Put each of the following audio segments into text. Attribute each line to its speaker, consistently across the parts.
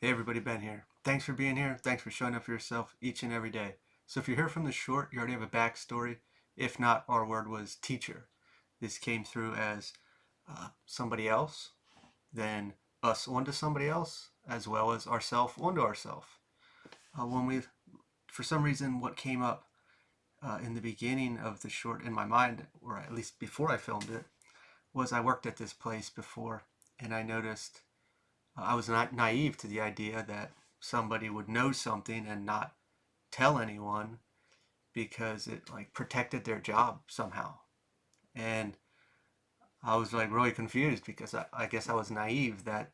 Speaker 1: Hey everybody, Ben here. Thanks for being here. Thanks for showing up for yourself each and every day. So if you're here from the short, you already have a backstory. If not, our word was teacher. This came through as somebody else, then us onto somebody else, as well as ourself onto ourself. When we, for some reason, what came up in the beginning of the short in my mind, or at least before I filmed it, was I worked at this place before, and I noticed I was not naive to the idea that somebody would know something and not tell anyone because it like protected their job somehow. And I was like really confused because I guess I was naive that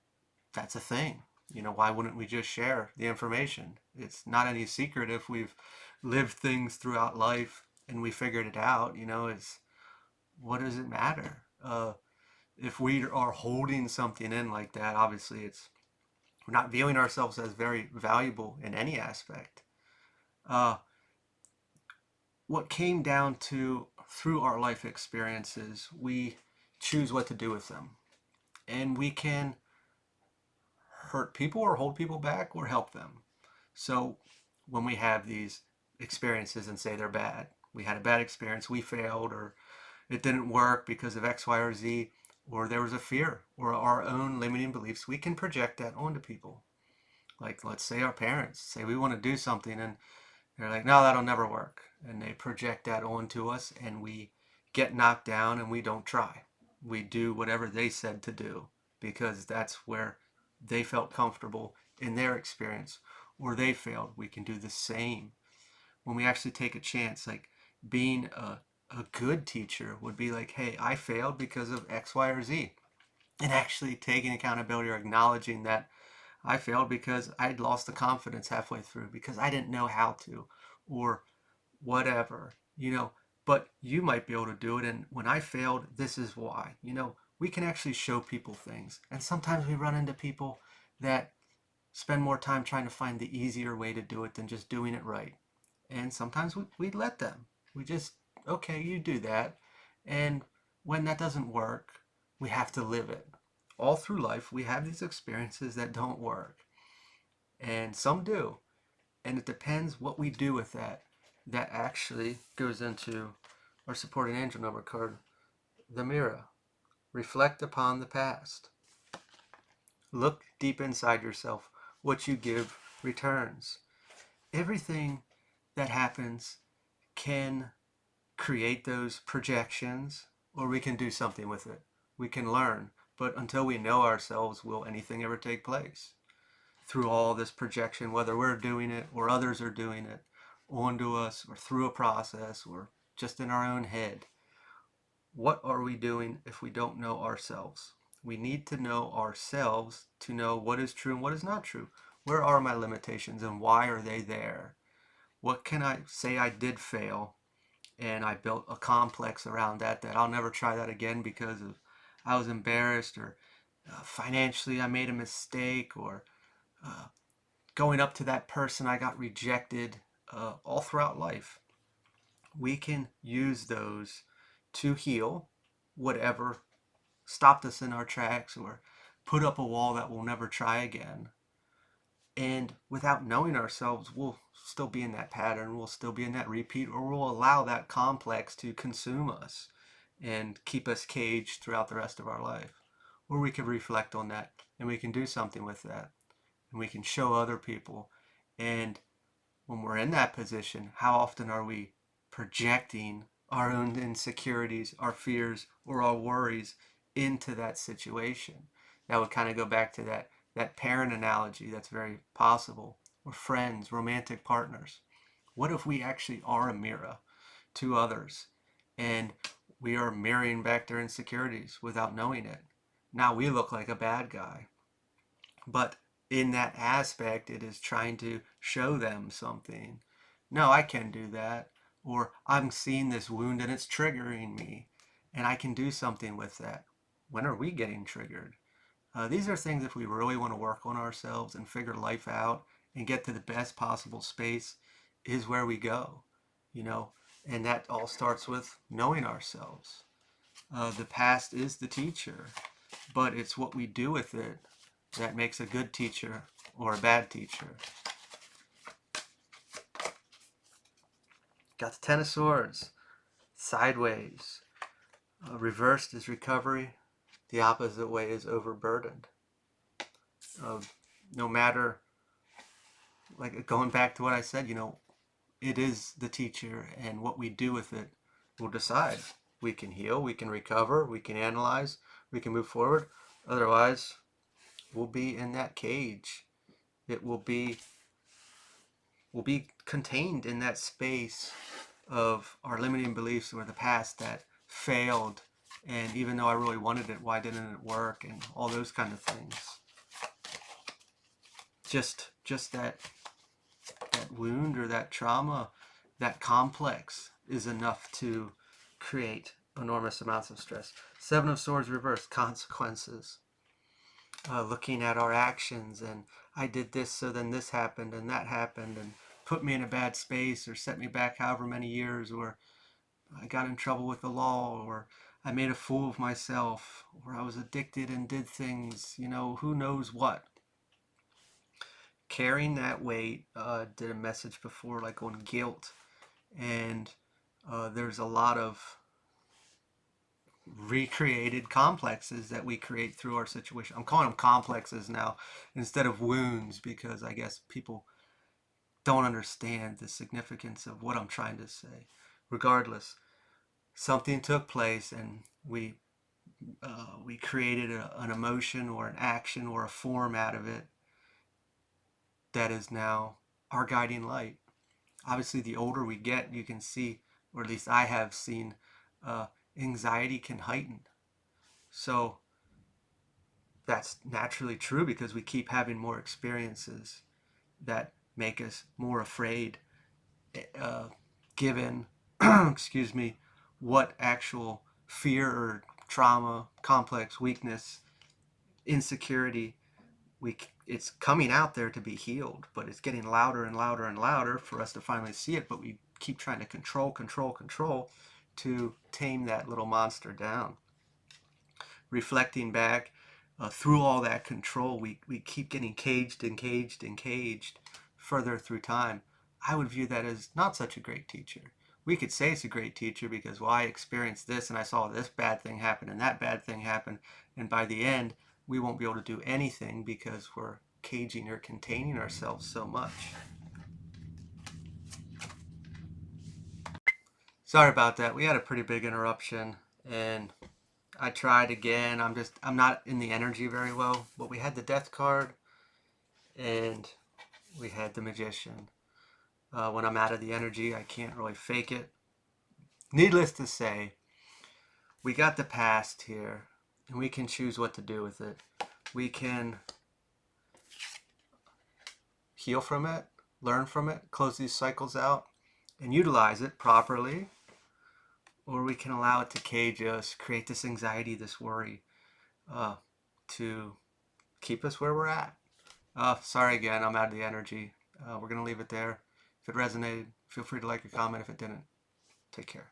Speaker 1: that's a thing. Why wouldn't we just share the information? It's not any secret if we've lived things throughout life and we figured it out. It's what does it matter? If we are holding something in like that, obviously we're not viewing ourselves as very valuable in any aspect. Uh, what came down to through our life experiences, we choose what to do with them. And we can hurt people or hold people back or help them. So when we have these experiences and say they're bad, we had a bad experience, we failed, or it didn't work because of X, Y, or Z, or there was a fear or our own limiting beliefs, we can project that onto people. Like, let's say our parents say we want to do something and they're like, no, that'll never work. And they project that onto us, and we get knocked down and we don't try. We do whatever they said to do because that's where they felt comfortable in their experience, or they failed. We can do the same. When we actually take a chance, like being a good teacher would be like, hey, I failed because of X, Y, or Z. And actually taking accountability or acknowledging that I failed because I'd lost the confidence halfway through because I didn't know how to, or whatever. But you might be able to do it. And when I failed, this is why. We can actually show people things. And sometimes we run into people that spend more time trying to find the easier way to do it than just doing it right. And sometimes we let them. We just, okay, you do that. And when that doesn't work, we have to live it. All through life, we have these experiences that don't work, and some do. And it depends what we do with that. That actually goes into our supporting angel number card, the mirror. Reflect upon the past. Look deep inside yourself. What you give returns. Everything that happens can create those projections, or we can do something with it. We can learn. But until we know ourselves, will anything ever take place? Through all this projection, whether we're doing it or others are doing it onto us or through a process or just in our own head. What are we doing if we don't know ourselves? We need to know ourselves to know what is true and what is not true. Where are my limitations and why are they there? What can I say I did fail and I built a complex around that I'll never try that again because of I was embarrassed, or financially I made a mistake, or uh, going up to that person I got rejected, all throughout life. We can use those to heal whatever stopped us in our tracks or put up a wall that we'll never try again. And without knowing ourselves, we'll still be in that pattern, we'll still be in that repeat, or we'll allow that complex to consume us and keep us caged throughout the rest of our life. Or we can reflect on that and we can do something with that and we can show other people. And when we're in that position, how often are we projecting our own insecurities, our fears, or our worries into that situation? That would kind of go back to that parent analogy that's very possible, or friends, romantic partners. What if we actually are a mirror to others and we are mirroring back their insecurities without knowing it? Now we look like a bad guy, but in that aspect, it is trying to show them something. No, I can do that. Or I'm seeing this wound and it's triggering me, and I can do something with that. When are we getting triggered? These are things, if we really want to work on ourselves and figure life out and get to the best possible space, is where we go, you know, and that all starts with knowing ourselves. The past is the teacher, but it's what we do with it that makes a good teacher or a bad teacher. Got the Ten of Swords. Sideways. Reversed is recovery. The opposite way is overburdened. No matter, like going back to what I said, it is the teacher, and what we do with it will decide. We can heal, we can recover, we can analyze, we can move forward. Otherwise, we'll be in that cage. It will be contained in that space of our limiting beliefs or the past that failed, and even though I really wanted it, why didn't it work, and all those kind of things. Just that wound or that trauma, that complex is enough to create enormous amounts of stress. Seven of Swords reversed, consequences. Looking at our actions, and I did this, so then this happened and that happened and put me in a bad space or set me back however many years, or I got in trouble with the law, or I made a fool of myself, or I was addicted and did things, who knows what. Carrying that weight, did a message before, like on guilt, and there's a lot of recreated complexes that we create through our situation. I'm calling them complexes now instead of wounds, because I guess people don't understand the significance of what I'm trying to say. Regardless, something took place, and we created an emotion or an action or a form out of it that is now our guiding light. Obviously, the older we get, you can see, or at least I have seen, anxiety can heighten. So that's naturally true because we keep having more experiences that make us more afraid, given, excuse me, what actual fear or trauma, complex, weakness, insecurity, it's coming out there to be healed, but it's getting louder and louder and louder for us to finally see it. But we keep trying to control to tame that little monster down. Reflecting back, through all that control, we keep getting caged further through time. I would view that as not such a great teacher. We could say it's a great teacher because, well, I experienced this and I saw this bad thing happen and that bad thing happen, and by the end we won't be able to do anything because we're caging or containing ourselves so much. Sorry about that. We had a pretty big interruption, and I tried again. I'm not in the energy very well, but we had the Death card and we had the Magician. When I'm out of the energy, I can't really fake it. Needless to say, we got the past here, and we can choose what to do with it. We can heal from it, learn from it, close these cycles out, and utilize it properly, or we can allow it to cage us, create this anxiety, this worry, to keep us where we're at. Sorry again, I'm out of the energy. We're going to leave it there. If it resonated, feel free to like or comment. If it didn't, take care.